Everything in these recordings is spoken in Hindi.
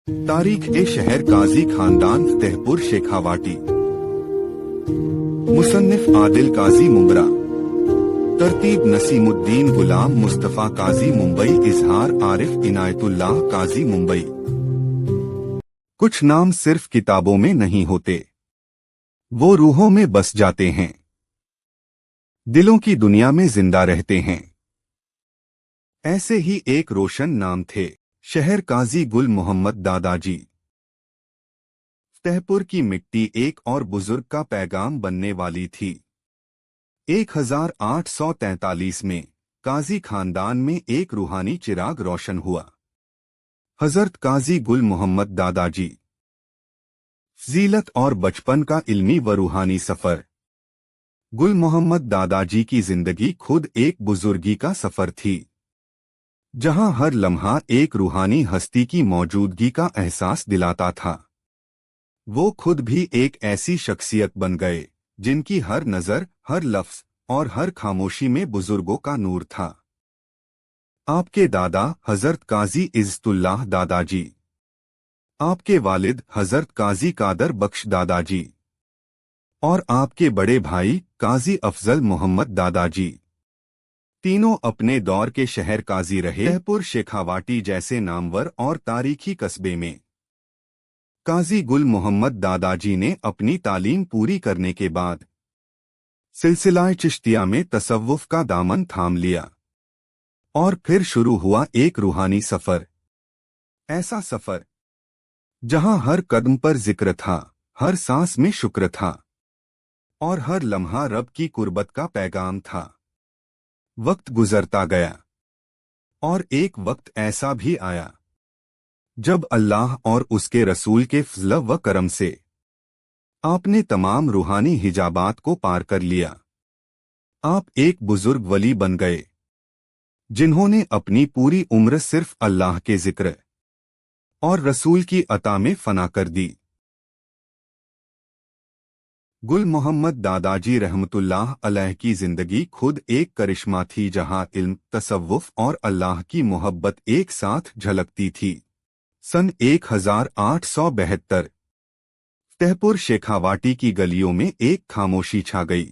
तारीख ए शहर काजी खानदान फतेहपुर शेखावाटी। मुसन्निफ आदिल काजी मुंबरा। तरतीब नसीमुद्दीन गुलाम मुस्तफ़ा काजी मुंबई। इजहार आरिफ इनायतुल्लाह काजी मुंबई। कुछ नाम सिर्फ किताबों में नहीं होते, वो रूहों में बस जाते हैं, दिलों की दुनिया में जिंदा रहते हैं। ऐसे ही एक रोशन नाम थे, शहर काजी गुल मोहम्मद दादाजी। फतेहपुर की मिट्टी एक और बुजुर्ग का पैगाम बनने वाली थी। 1843 में काजी खानदान में एक रूहानी चिराग रोशन हुआ। हजरत काजी गुल मोहम्मद दादाजी। फजीलत और बचपन का इल्मी व रूहानी सफर। गुल मोहम्मद दादाजी की जिंदगी खुद एक बुजुर्गी का सफर थी, जहां हर लम्हा एक रूहानी हस्ती की मौजूदगी का एहसास दिलाता था। वो खुद भी एक ऐसी शख्सियत बन गए जिनकी हर नजर, हर लफ्ज और हर खामोशी में बुजुर्गों का नूर था। आपके दादा हजरत काजी इज्जतुल्लाह दादाजी, आपके वालिद हजरत काजी कादर बख्श दादाजी और आपके बड़े भाई काजी अफजल मोहम्मद दादाजी, तीनों अपने दौर के शहर काजी रहे। फतेहपुर शेखावाटी जैसे नामवर और तारीखी कस्बे में काजी गुल मोहम्मद दादाजी ने अपनी तालीम पूरी करने के बाद सिलसिला चिश्तिया में तसव्वुफ का दामन थाम लिया और फिर शुरू हुआ एक रूहानी सफर। ऐसा सफर जहां हर कदम पर जिक्र था, हर सांस में शुक्र था और हर लम्हा रब की कुर्बत का पैगाम था। वक्त गुजरता गया और एक वक्त ऐसा भी आया जब अल्लाह और उसके रसूल के फज़ल व करम से आपने तमाम रूहानी हिजाबात को पार कर लिया। आप एक बुजुर्ग वली बन गए जिन्होंने अपनी पूरी उम्र सिर्फ अल्लाह के जिक्र और रसूल की अता में फना कर दी। गुल मोहम्मद दादाजी रहमतुल्लाह अलैह की जिंदगी खुद एक करिश्मा थी, जहां इल्म, तसव्वुफ और अल्लाह की मोहब्बत एक साथ झलकती थी। सन 1872 फतेहपुर शेखावाटी की गलियों में एक खामोशी छा गई।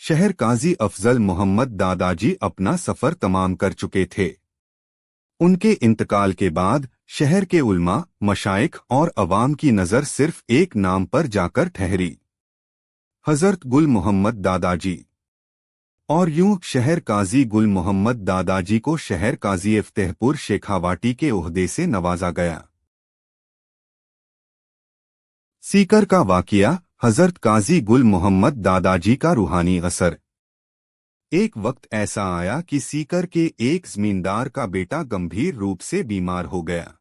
शहर काजी अफजल मोहम्मद दादाजी अपना सफर तमाम कर चुके थे। उनके इंतकाल के बाद शहर के उलमा, मशाइख और अवाम की नज़र सिर्फ एक नाम पर जाकर ठहरी, हजरत गुल मोहम्मद दादाजी। और यूं शहर काजी गुल मोहम्मद दादाजी को शहर काजी फतेहपुर शेखावाटी के ओहदे से नवाजा गया। सीकर का वाकिया, हजरत काजी गुल मोहम्मद दादाजी का रूहानी असर। एक वक्त ऐसा आया कि सीकर के एक जमींदार का बेटा गंभीर रूप से बीमार हो गया।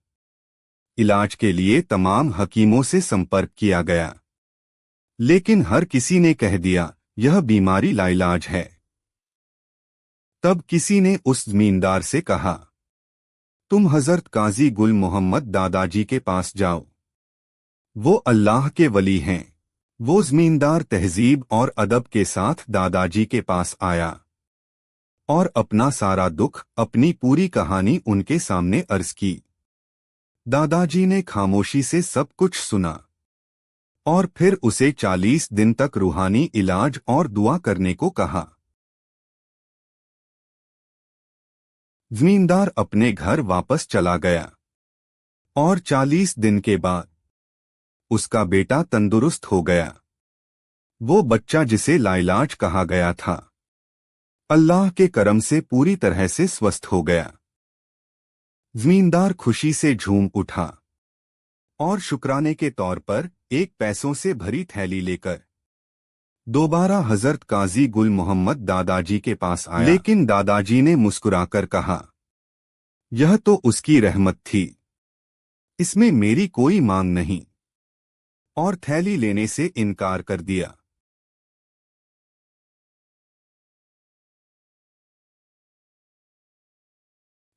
इलाज के लिए तमाम हकीमों से संपर्क किया गया, लेकिन हर किसी ने कह दिया यह बीमारी लाइलाज है। तब किसी ने उस जमींदार से कहा, तुम हजरत काजी गुल मोहम्मद दादाजी के पास जाओ, वो अल्लाह के वली हैं। वो जमींदार तहजीब और अदब के साथ दादाजी के पास आया और अपना सारा दुख, अपनी पूरी कहानी उनके सामने अर्ज की। दादाजी ने खामोशी से सब कुछ सुना और फिर उसे 40 दिन तक रूहानी इलाज और दुआ करने को कहा। जमींदार अपने घर वापस चला गया और 40 दिन के बाद उसका बेटा तंदुरुस्त हो गया। वो बच्चा जिसे लाइलाज कहा गया था, अल्लाह के करम से पूरी तरह से स्वस्थ हो गया। जमींदार खुशी से झूम उठा और शुक्राने के तौर पर एक पैसों से भरी थैली लेकर दोबारा हजरत काजी गुल मोहम्मद दादाजी के पास आया। लेकिन दादाजी ने मुस्कुराकर कहा, यह तो उसकी रहमत थी, इसमें मेरी कोई मांग नहीं, और थैली लेने से इनकार कर दिया।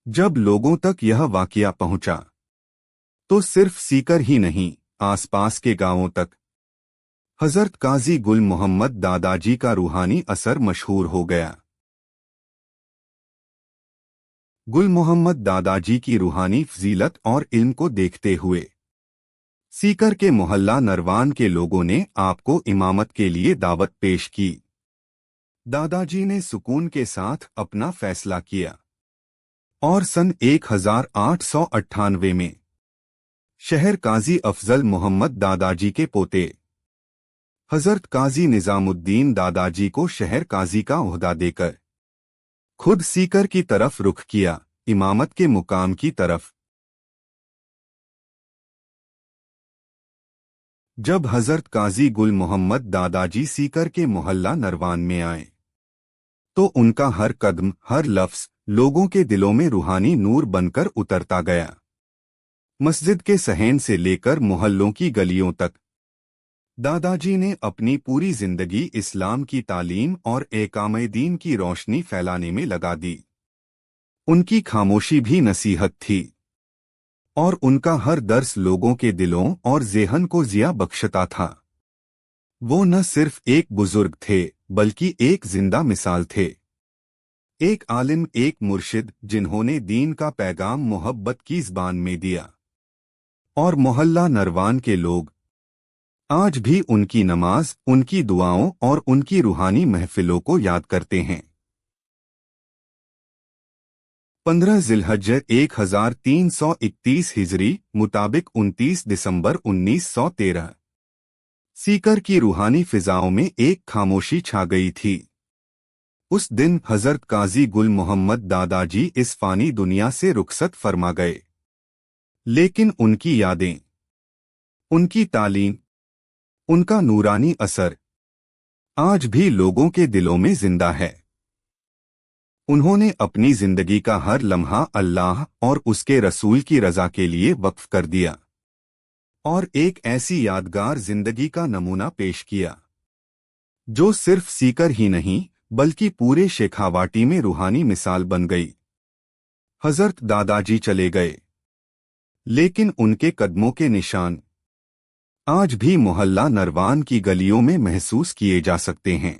जब लोगों तक यह वाकया पहुंचा तो सिर्फ सीकर ही नहीं, आसपास के गांवों तक हजरत काजी गुल मोहम्मद दादाजी का रूहानी असर मशहूर हो गया। गुल मोहम्मद दादाजी की रूहानी फजीलत और इल्म को देखते हुए सीकर के मोहल्ला नरवान के लोगों ने आपको इमामत के लिए दावत पेश की। दादाजी ने सुकून के साथ अपना फैसला किया और सन 1898 में शहर काजी अफजल मोहम्मद दादाजी के पोते हजरत काजी निजामुद्दीन दादाजी को शहर काजी का ओहदा देकर खुद सीकर की तरफ रुख किया, इमामत के मुकाम की तरफ। जब हजरत काजी गुल मोहम्मद दादाजी सीकर के मोहल्ला नरवान में आए तो उनका हर कदम, हर लफ्ज लोगों के दिलों में रूहानी नूर बनकर उतरता गया। मस्जिद के सहन से लेकर मोहल्लों की गलियों तक दादाजी ने अपनी पूरी जिंदगी इस्लाम की तालीम और एकाम-ए-दीन की रोशनी फैलाने में लगा दी। उनकी खामोशी भी नसीहत थी और उनका हर दर्स लोगों के दिलों और ज़ेहन को जिया बख्शता था। वो न सिर्फ एक बुजुर्ग थे बल्कि एक जिंदा मिसाल थे, एक आलिम, एक मुर्शिद जिन्होंने दीन का पैगाम मोहब्बत की ज़बान में दिया। और मोहल्ला नरवान के लोग आज भी उनकी नमाज, उनकी दुआओं और उनकी रूहानी महफिलों को याद करते हैं। 15 ज़िलहज्जा 1331 हिजरी मुताबिक 29 दिसंबर 1913 सीकर की रूहानी फिजाओं में एक खामोशी छा गई थी। उस दिन हजरत काजी गुल मोहम्मद दादाजी इस फानी दुनिया से रुखसत फरमा गए, लेकिन उनकी यादें, उनकी तालीम, उनका नूरानी असर आज भी लोगों के दिलों में जिंदा है। उन्होंने अपनी जिंदगी का हर लम्हा अल्लाह और उसके रसूल की रजा के लिए वक्फ कर दिया और एक ऐसी यादगार जिंदगी का नमूना पेश किया जो सिर्फ सीकर ही नहीं बल्कि पूरे शेखावाटी में रूहानी मिसाल बन गई। हजरत दादाजी चले गए, लेकिन उनके कदमों के निशान आज भी मोहल्ला नरवान की गलियों में महसूस किए जा सकते हैं।